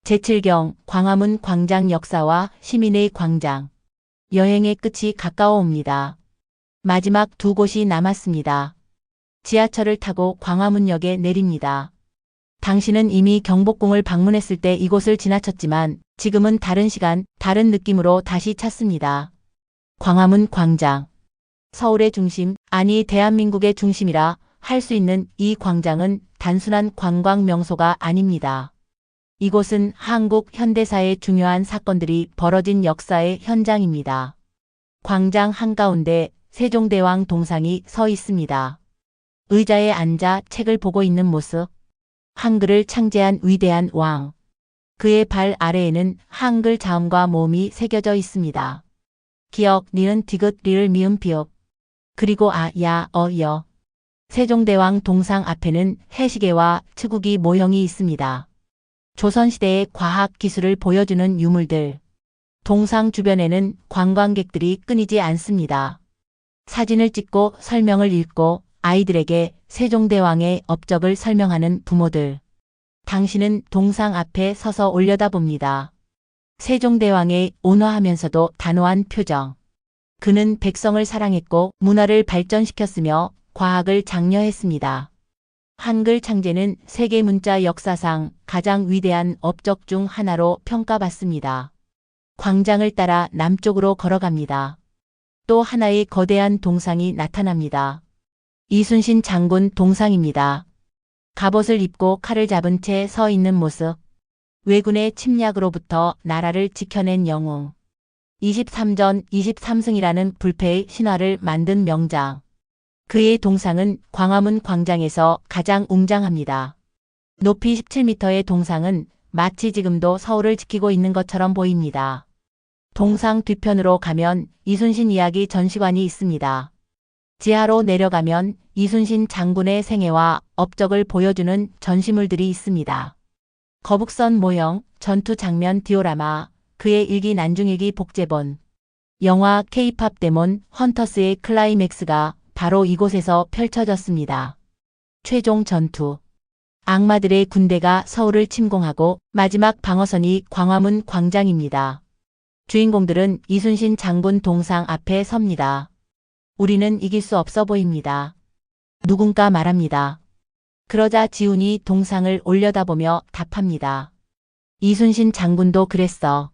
제7경 광화문 광장 역사와 시민의 광장. 여행의 끝이 가까워 옵니다. 마지막 두 곳이 남았습니다. 지하철을 타고 광화문역에 내립니다. 당신은 이미 경복궁을 방문했을 때 이곳을 지나쳤지만 지금은 다른 시간, 다른 느낌으로 다시 찾습니다. 광화문 광장. 서울의 중심, 아니 대한민국의 중심이라 할 수 있는 이 광장은 단순한 관광 명소가 아닙니다. 이곳은 한국 현대사의 중요한 사건들이 벌어진 역사의 현장입니다. 광장 한가운데 세종대왕 동상이 서 있습니다. 의자에 앉아 책을 보고 있는 모습. 한글을 창제한 위대한 왕. 그의 발 아래에는 한글 자음과 모음이 새겨져 있습니다. 기역, 니은, 디귿, 리을, 미음, 비읍. 그리고 아, 야, 어, 여. 세종대왕 동상 앞에는 해시계와 치국이 모형이 있습니다. 조선시대의 과학 기술을 보여주는 유물들. 동상 주변에는 관광객들이 끊이지 않습니다. 사진을 찍고 설명을 읽고 아이들에게 세종대왕의 업적을 설명하는 부모들. 당신은 동상 앞에 서서 올려다봅니다. 세종대왕의 온화하면서도 단호한 표정. 그는 백성을 사랑했고 문화를 발전시켰으며 과학을 장려했습니다. 한글 창제는 세계 문자 역사상 가장 위대한 업적 중 하나로 평가받습니다. 광장을 따라 남쪽으로 걸어갑니다. 또 하나의 거대한 동상이 나타납니다. 이순신 장군 동상입니다. 갑옷을 입고 칼을 잡은 채 서 있는 모습. 왜군의 침략으로부터 나라를 지켜낸 영웅. 23전 23승이라는 불패의 신화를 만든 명장. 그의 동상은 광화문 광장에서 가장 웅장합니다. 높이 17m의 동상은 마치 지금도 서울을 지키고 있는 것처럼 보입니다. 동상 뒤편으로 가면 이순신 이야기 전시관이 있습니다. 지하로 내려가면 이순신 장군의 생애와 업적을 보여주는 전시물들이 있습니다. 거북선 모형, 전투 장면 디오라마, 그의 일기 난중일기 복제본. 영화 K-팝 데몬 헌터스의 클라이맥스가 바로 이곳에서 펼쳐졌습니다. 최종 전투. 악마들의 군대가 서울을 침공하고 마지막 방어선이 광화문 광장입니다. 주인공들은 이순신 장군 동상 앞에 섭니다. 우리는 이길 수 없어 보입니다. 누군가 말합니다. 그러자 지훈이 동상을 올려다보며 답합니다. 이순신 장군도 그랬어.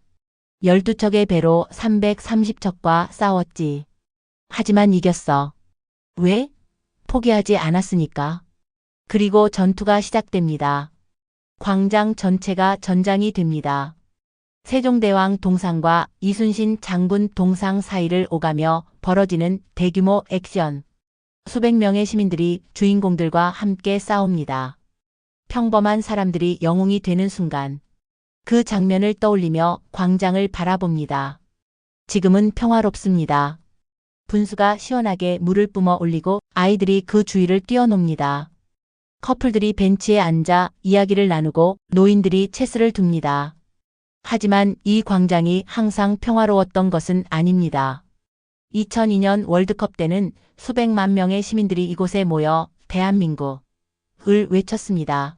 12척의 배로 330척과 싸웠지. 하지만 이겼어. 왜? 포기하지 않았으니까. 그리고 전투가 시작됩니다. 광장 전체가 전장이 됩니다. 세종대왕 동상과 이순신 장군 동상 사이를 오가며 벌어지는 대규모 액션. 수백 명의 시민들이 주인공들과 함께 싸웁니다. 평범한 사람들이 영웅이 되는 순간. 그 장면을 떠올리며 광장을 바라봅니다. 지금은 평화롭습니다. 분수가 시원하게 물을 뿜어 올리고 아이들이 그 주위를 뛰어놉니다. 커플들이 벤치에 앉아 이야기를 나누고 노인들이 체스를 둡니다. 하지만 이 광장이 항상 평화로웠던 것은 아닙니다. 2002년 월드컵 때는 수백만 명의 시민들이 이곳에 모여 대한민국을 외쳤습니다.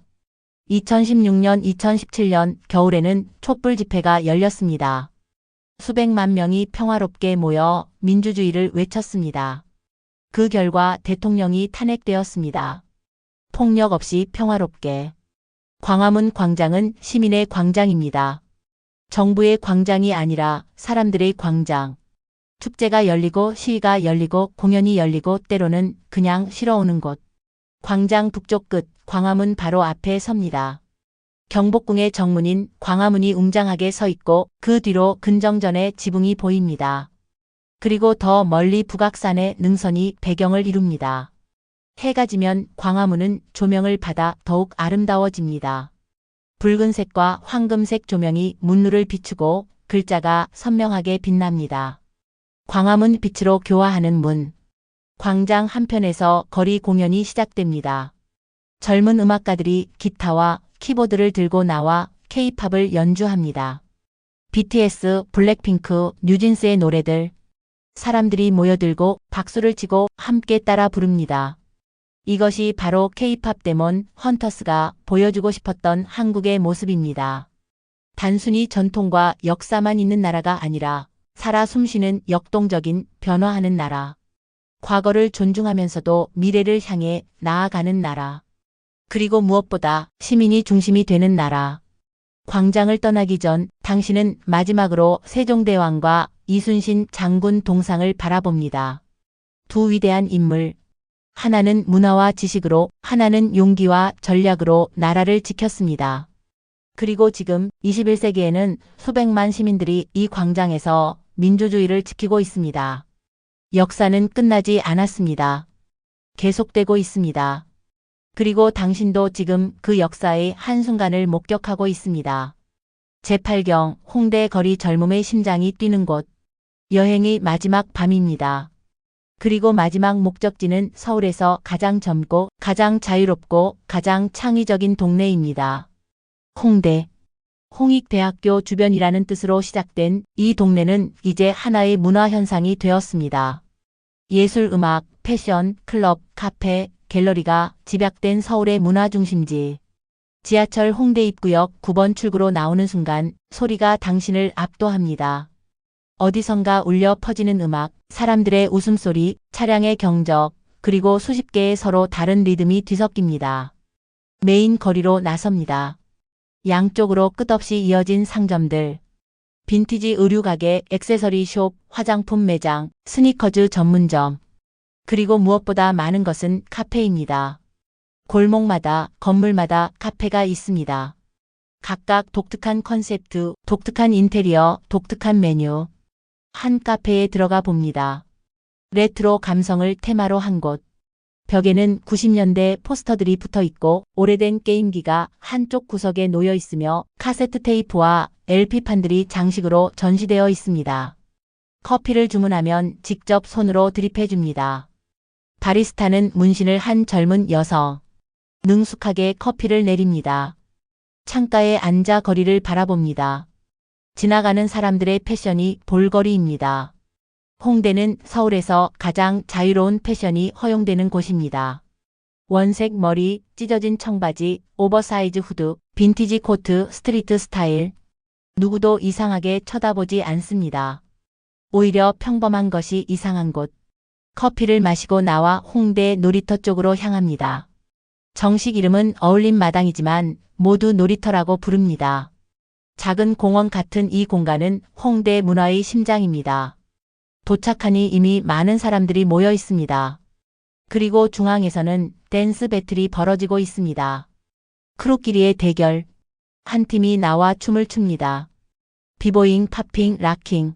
2016년, 2017년 겨울에는 촛불 집회가 열렸습니다. 수백만 명이 평화롭게 모여 민주주의를 외쳤습니다. 그 결과 대통령이 탄핵되었습니다. 폭력 없이 평화롭게. 광화문 광장은 시민의 광장입니다. 정부의 광장이 아니라 사람들의 광장. 축제가 열리고 시위가 열리고 공연이 열리고 때로는 그냥 쉬러 오는 곳. 광장 북쪽 끝 광화문 바로 앞에 섭니다. 경복궁의 정문인 광화문이 웅장하게 서 있고 그 뒤로 근정전의 지붕이 보입니다. 그리고 더 멀리 북악산의 능선이 배경을 이룹니다. 해가 지면 광화문은 조명을 받아 더욱 아름다워집니다. 붉은색과 황금색 조명이 문루를 비추고 글자가 선명하게 빛납니다. 광화문 빛으로 교화하는 문. 광장 한편에서 거리 공연이 시작됩니다. 젊은 음악가들이 기타와 키보드를 들고 나와 K-팝을 연주합니다. BTS, 블랙핑크, 뉴진스의 노래들. 사람들이 모여들고 박수를 치고 함께 따라 부릅니다. 이것이 바로 K-팝 데몬 헌터스가 보여주고 싶었던 한국의 모습입니다. 단순히 전통과 역사만 있는 나라가 아니라 살아 숨쉬는 역동적인 변화하는 나라. 과거를 존중하면서도 미래를 향해 나아가는 나라. 그리고 무엇보다 시민이 중심이 되는 나라. 광장을 떠나기 전 당신은 마지막으로 세종대왕과 이순신 장군 동상을 바라봅니다. 두 위대한 인물. 하나는 문화와 지식으로, 하나는 용기와 전략으로 나라를 지켰습니다. 그리고 지금 21세기에는 수백만 시민들이 이 광장에서 민주주의를 지키고 있습니다. 역사는 끝나지 않았습니다. 계속되고 있습니다. 그리고 당신도 지금 그 역사의 한순간을 목격하고 있습니다. 제8경 홍대 거리 젊음의 심장이 뛰는 곳. 여행의 마지막 밤입니다. 그리고 마지막 목적지는 서울에서 가장 젊고 가장 자유롭고 가장 창의적인 동네입니다. 홍대. 홍익대학교 주변이라는 뜻으로 시작된 이 동네는 이제 하나의 문화 현상이 되었습니다. 예술, 음악, 패션, 클럽, 카페, 갤러리가 집약된 서울의 문화 중심지. 지하철 홍대 입구역 9번 출구로 나오는 순간 소리가 당신을 압도합니다. 어디선가 울려 퍼지는 음악, 사람들의 웃음소리, 차량의 경적, 그리고 수십 개의 서로 다른 리듬이 뒤섞입니다. 메인 거리로 나섭니다. 양쪽으로 끝없이 이어진 상점들. 빈티지 의류 가게, 액세서리 숍, 화장품 매장, 스니커즈 전문점. 그리고 무엇보다 많은 것은 카페입니다. 골목마다, 건물마다 카페가 있습니다. 각각 독특한 컨셉트, 독특한 인테리어, 독특한 메뉴. 한 카페에 들어가 봅니다. 레트로 감성을 테마로 한 곳. 벽에는 90년대 포스터들이 붙어 있고 오래된 게임기가 한쪽 구석에 놓여 있으며 카세트 테이프와 LP판들이 장식으로 전시되어 있습니다. 커피를 주문하면 직접 손으로 드립해 줍니다. 바리스타는 문신을 한 젊은 여성. 능숙하게 커피를 내립니다. 창가에 앉아 거리를 바라봅니다. 지나가는 사람들의 패션이 볼거리입니다. 홍대는 서울에서 가장 자유로운 패션이 허용되는 곳입니다. 원색 머리, 찢어진 청바지, 오버사이즈 후드, 빈티지 코트, 스트리트 스타일. 누구도 이상하게 쳐다보지 않습니다. 오히려 평범한 것이 이상한 곳. 커피를 마시고 나와 홍대 놀이터 쪽으로 향합니다. 정식 이름은 어울림 마당이지만 모두 놀이터라고 부릅니다. 작은 공원 같은 이 공간은 홍대 문화의 심장입니다. 도착하니 이미 많은 사람들이 모여 있습니다. 그리고 중앙에서는 댄스 배틀이 벌어지고 있습니다. 크루끼리의 대결. 한 팀이 나와 춤을 춥니다. 비보잉, 팝핑, 락킹.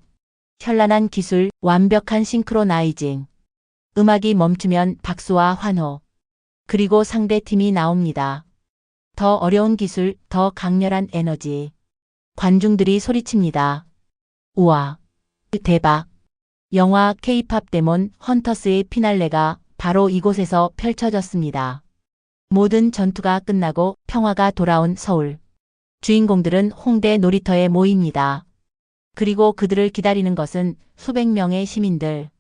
현란한 기술, 완벽한 싱크로나이징. 음악이 멈추면 박수와 환호. 그리고 상대 팀이 나옵니다. 더 어려운 기술, 더 강렬한 에너지. 관중들이 소리칩니다. 우와, 대박. 영화 K-팝 데몬 헌터스의 피날레가 바로 이곳에서 펼쳐졌습니다. 모든 전투가 끝나고 평화가 돌아온 서울. 주인공들은 홍대 놀이터에 모입니다. 그리고 그들을 기다리는 것은 수백 명의 시민들.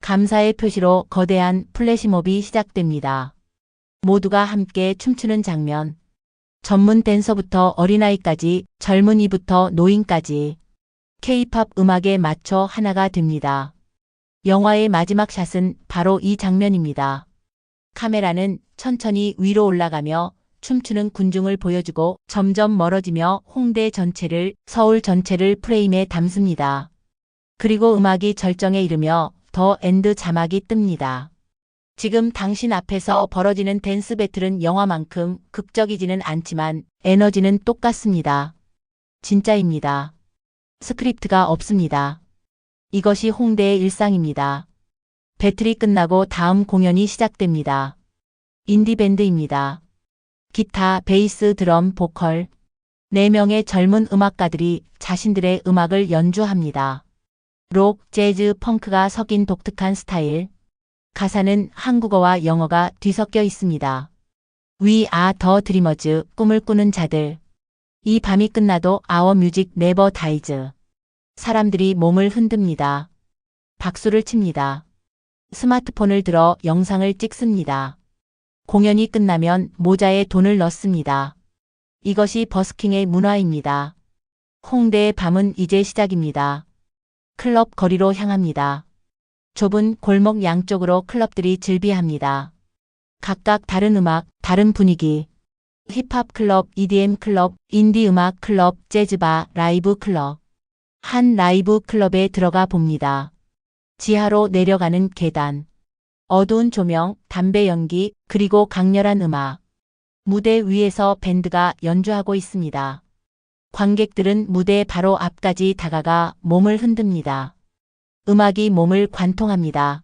감사의 표시로 거대한 플래시몹이 시작됩니다. 모두가 함께 춤추는 장면. 전문 댄서부터 어린아이까지, 젊은이부터 노인까지. K-팝 음악에 맞춰 하나가 됩니다. 영화의 마지막 샷은 바로 이 장면입니다. 카메라는 천천히 위로 올라가며 춤추는 군중을 보여주고 점점 멀어지며 홍대 전체를, 서울 전체를 프레임에 담습니다. 그리고 음악이 절정에 이르며 더 엔드 자막이 뜹니다. 지금 당신 앞에서 벌어지는 댄스 배틀은 영화만큼 극적이지는 않지만 에너지는 똑같습니다. 진짜입니다. 스크립트가 없습니다. 이것이 홍대의 일상입니다. 배틀이 끝나고 다음 공연이 시작됩니다. 인디밴드입니다. 기타, 베이스, 드럼, 보컬. 4명의 젊은 음악가들이 자신들의 음악을 연주합니다. 록, 재즈, 펑크가 섞인 독특한 스타일. 가사는 한국어와 영어가 뒤섞여 있습니다. We are the dreamers, 꿈을 꾸는 자들. 이 밤이 끝나도 our music never dies. 사람들이 몸을 흔듭니다. 박수를 칩니다. 스마트폰을 들어 영상을 찍습니다. 공연이 끝나면 모자에 돈을 넣습니다. 이것이 버스킹의 문화입니다. 홍대의 밤은 이제 시작입니다. 클럽 거리로 향합니다. 좁은 골목 양쪽으로 클럽들이 즐비합니다. 각각 다른 음악, 다른 분위기. 힙합 클럽, EDM 클럽, 인디 음악 클럽, 재즈바, 라이브 클럽. 한 라이브 클럽에 들어가 봅니다. 지하로 내려가는 계단. 어두운 조명, 담배 연기, 그리고 강렬한 음악. 무대 위에서 밴드가 연주하고 있습니다. 관객들은 무대 바로 앞까지 다가가 몸을 흔듭니다. 음악이 몸을 관통합니다.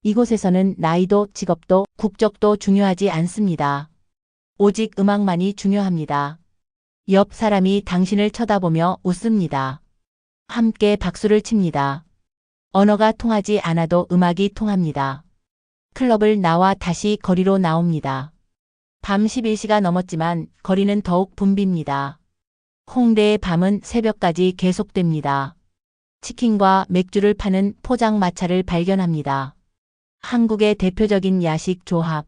이곳에서는 나이도 직업도 국적도 중요하지 않습니다. 오직 음악만이 중요합니다. 옆 사람이 당신을 쳐다보며 웃습니다. 함께 박수를 칩니다. 언어가 통하지 않아도 음악이 통합니다. 클럽을 나와 다시 거리로 나옵니다. 밤 11시가 넘었지만 거리는 더욱 붐빕니다. 홍대의 밤은 새벽까지 계속됩니다. 치킨과 맥주를 파는 포장마차를 발견합니다. 한국의 대표적인 야식 조합.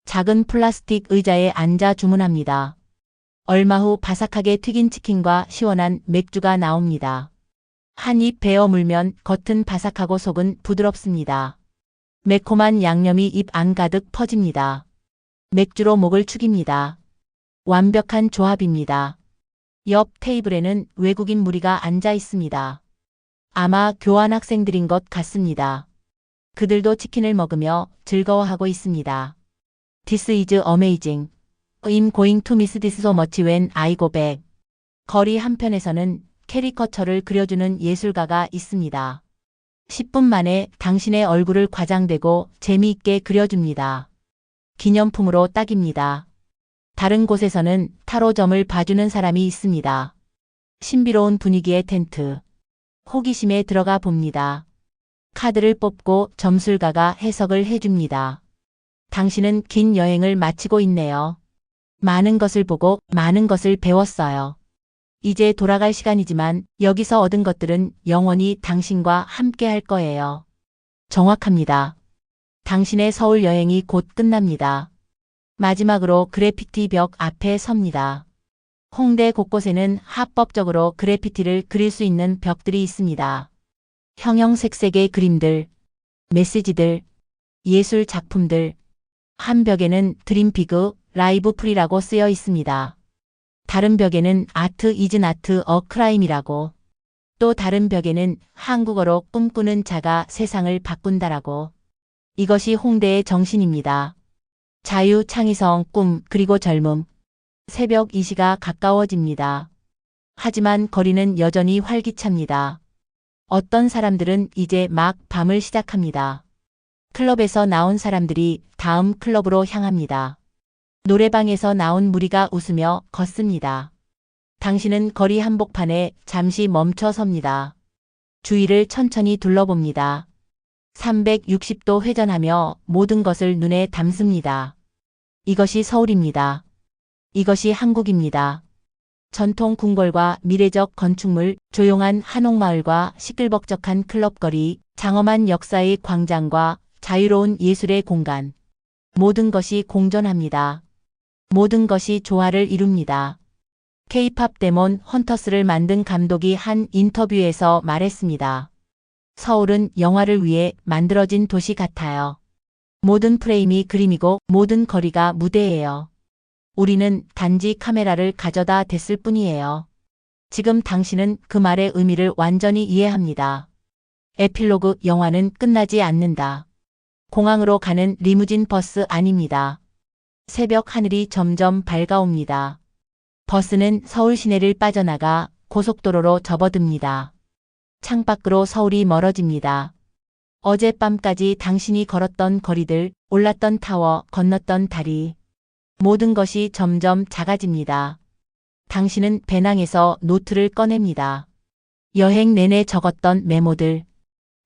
작은 플라스틱 의자에 앉아 주문합니다. 얼마 후 바삭하게 튀긴 치킨과 시원한 맥주가 나옵니다. 한 입 베어 물면 겉은 바삭하고 속은 부드럽습니다. 매콤한 양념이 입 안 가득 퍼집니다. 맥주로 목을 축입니다. 완벽한 조합입니다. 옆 테이블에는 외국인 무리가 앉아 있습니다. 아마 교환학생들인 것 같습니다. 그들도 치킨을 먹으며 즐거워하고 있습니다. This is amazing. I'm going to miss this so much when I go back. 거리 한편에서는 캐리커처를 그려주는 예술가가 있습니다. 10분 만에 당신의 얼굴을 과장되고 재미있게 그려줍니다. 기념품으로 딱입니다. 다른 곳에서는 타로점을 봐주는 사람이 있습니다. 신비로운 분위기의 텐트. 호기심에 들어가 봅니다. 카드를 뽑고 점술가가 해석을 해줍니다. 당신은 긴 여행을 마치고 있네요. 많은 것을 보고 많은 것을 배웠어요. 이제 돌아갈 시간이지만 여기서 얻은 것들은 영원히 당신과 함께 할 거예요. 정확합니다. 당신의 서울 여행이 곧 끝납니다. 마지막으로 그래피티 벽 앞에 섭니다. 홍대 곳곳에는 합법적으로 그래피티를 그릴 수 있는 벽들이 있습니다. 형형색색의 그림들, 메시지들, 예술 작품들. 한 벽에는 드림 비그, 라이브 프리라고 쓰여 있습니다. 다른 벽에는 아트 이즈 나트 어 크라임이라고. 또 다른 벽에는 한국어로 꿈꾸는 자가 세상을 바꾼다라고. 이것이 홍대의 정신입니다. 자유, 창의성, 꿈, 그리고 젊음. 새벽 2시가 가까워집니다. 하지만 거리는 여전히 활기찹니다. 어떤 사람들은 이제 막 밤을 시작합니다. 클럽에서 나온 사람들이 다음 클럽으로 향합니다. 노래방에서 나온 무리가 웃으며 걷습니다. 당신은 거리 한복판에 잠시 멈춰 섭니다. 주위를 천천히 둘러봅니다. 360도 회전하며 모든 것을 눈에 담습니다. 이것이 서울입니다. 이것이 한국입니다. 전통 궁궐과 미래적 건축물, 조용한 한옥마을과 시끌벅적한 클럽거리, 장엄한 역사의 광장과 자유로운 예술의 공간. 모든 것이 공존합니다. 모든 것이 조화를 이룹니다. K-팝 데몬 헌터스를 만든 감독이 한 인터뷰에서 말했습니다. 서울은 영화를 위해 만들어진 도시 같아요. 모든 프레임이 그림이고 모든 거리가 무대예요. 우리는 단지 카메라를 가져다 댔을 뿐이에요. 지금 당신은 그 말의 의미를 완전히 이해합니다. 에필로그 영화는 끝나지 않는다. 공항으로 가는 리무진 버스 아닙니다. 새벽 하늘이 점점 밝아옵니다. 버스는 서울 시내를 빠져나가 고속도로로 접어듭니다. 창밖으로 서울이 멀어집니다. 어젯밤까지 당신이 걸었던 거리들, 올랐던 타워, 건넜던 다리. 모든 것이 점점 작아집니다. 당신은 배낭에서 노트를 꺼냅니다. 여행 내내 적었던 메모들.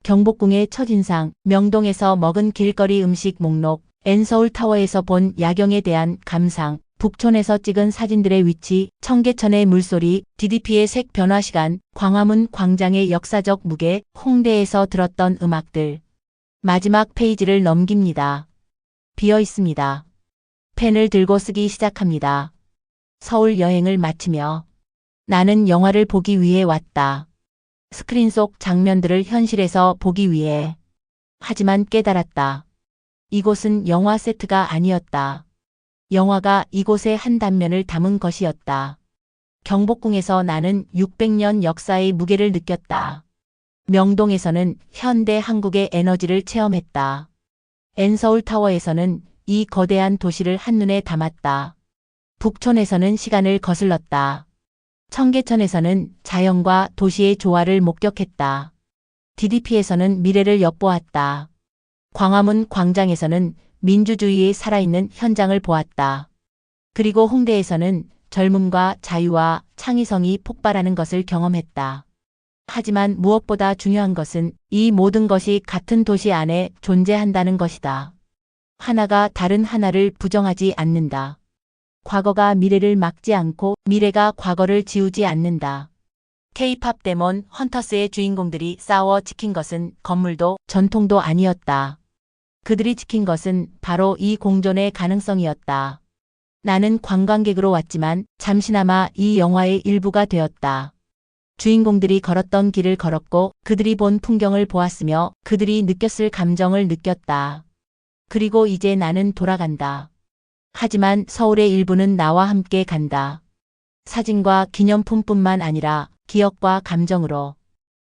경복궁의 첫인상, 명동에서 먹은 길거리 음식 목록, N서울타워에서 본 야경에 대한 감상, 북촌에서 찍은 사진들의 위치, 청계천의 물소리, DDP의 색 변화 시간, 광화문 광장의 역사적 무게, 홍대에서 들었던 음악들. 마지막 페이지를 넘깁니다. 비어 있습니다. 펜을 들고 쓰기 시작합니다. 서울 여행을 마치며 나는 영화를 보기 위해 왔다. 스크린 속 장면들을 현실에서 보기 위해. 하지만 깨달았다. 이곳은 영화 세트가 아니었다. 영화가 이곳의 한 단면을 담은 것이었다. 경복궁에서 나는 600년 역사의 무게를 느꼈다. 명동에서는 현대 한국의 에너지를 체험했다. 엔서울타워에서는 이 거대한 도시를 한눈에 담았다. 북촌에서는 시간을 거슬렀다. 청계천에서는 자연과 도시의 조화를 목격했다. DDP에서는 미래를 엿보았다. 광화문 광장에서는 민주주의의 살아있는 현장을 보았다. 그리고 홍대에서는 젊음과 자유와 창의성이 폭발하는 것을 경험했다. 하지만 무엇보다 중요한 것은 이 모든 것이 같은 도시 안에 존재한다는 것이다. 하나가 다른 하나를 부정하지 않는다. 과거가 미래를 막지 않고 미래가 과거를 지우지 않는다. K-팝 데몬 헌터스의 주인공들이 싸워 지킨 것은 건물도 전통도 아니었다. 그들이 지킨 것은 바로 이 공존의 가능성이었다. 나는 관광객으로 왔지만 잠시나마 이 영화의 일부가 되었다. 주인공들이 걸었던 길을 걸었고 그들이 본 풍경을 보았으며 그들이 느꼈을 감정을 느꼈다. 그리고 이제 나는 돌아간다. 하지만 서울의 일부는 나와 함께 간다. 사진과 기념품뿐만 아니라 기억과 감정으로.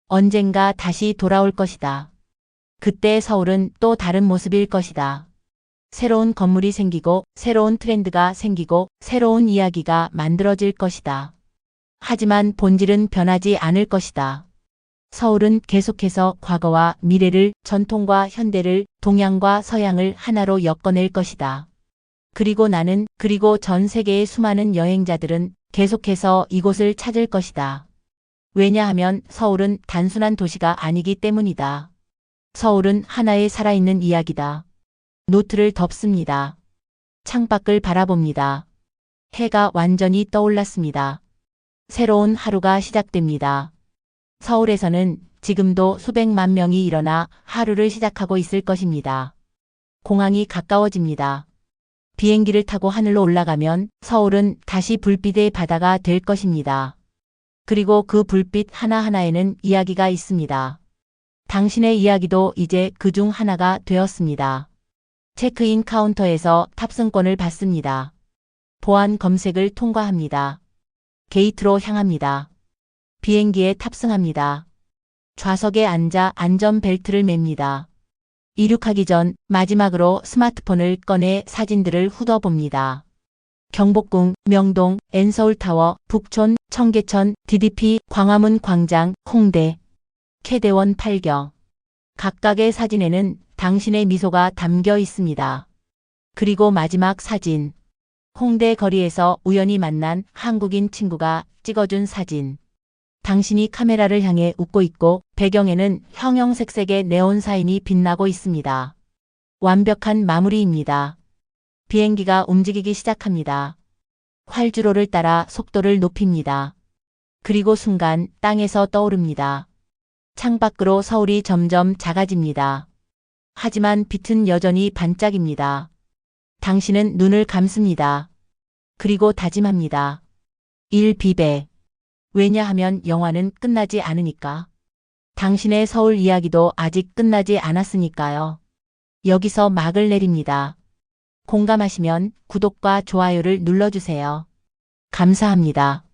언젠가 다시 돌아올 것이다. 그때 서울은 또 다른 모습일 것이다. 새로운 건물이 생기고 새로운 트렌드가 생기고 새로운 이야기가 만들어질 것이다. 하지만 본질은 변하지 않을 것이다. 서울은 계속해서 과거와 미래를, 전통과 현대를, 동양과 서양을 하나로 엮어낼 것이다. 그리고 나는, 그리고 전 세계의 수많은 여행자들은 계속해서 이곳을 찾을 것이다. 왜냐하면 서울은 단순한 도시가 아니기 때문이다. 서울은 하나의 살아있는 이야기다. 노트를 덮습니다. 창밖을 바라봅니다. 해가 완전히 떠올랐습니다. 새로운 하루가 시작됩니다. 서울에서는 지금도 수백만 명이 일어나 하루를 시작하고 있을 것입니다. 공항이 가까워집니다. 비행기를 타고 하늘로 올라가면 서울은 다시 불빛의 바다가 될 것입니다. 그리고 그 불빛 하나하나에는 이야기가 있습니다. 당신의 이야기도 이제 그중 하나가 되었습니다. 체크인 카운터에서 탑승권을 받습니다. 보안 검색을 통과합니다. 게이트로 향합니다. 비행기에 탑승합니다. 좌석에 앉아 안전벨트를 맵니다. 이륙하기 전 마지막으로 스마트폰을 꺼내 사진들을 훑어봅니다. 경복궁, 명동, 엔서울타워, 북촌, 청계천, DDP, 광화문 광장, 홍대, 캐대원 8경. 각각의 사진에는 당신의 미소가 담겨 있습니다. 그리고 마지막 사진. 홍대 거리에서 우연히 만난 한국인 친구가 찍어준 사진. 당신이 카메라를 향해 웃고 있고 배경에는 형형색색의 네온 사인이 빛나고 있습니다. 완벽한 마무리입니다. 비행기가 움직이기 시작합니다. 활주로를 따라 속도를 높입니다. 그리고 순간 땅에서 떠오릅니다. 창밖으로 서울이 점점 작아집니다. 하지만 빛은 여전히 반짝입니다. 당신은 눈을 감습니다. 그리고 다짐합니다. 1비배. 왜냐하면 영화는 끝나지 않으니까. 당신의 서울 이야기도 아직 끝나지 않았으니까요. 여기서 막을 내립니다. 공감하시면 구독과 좋아요를 눌러주세요. 감사합니다.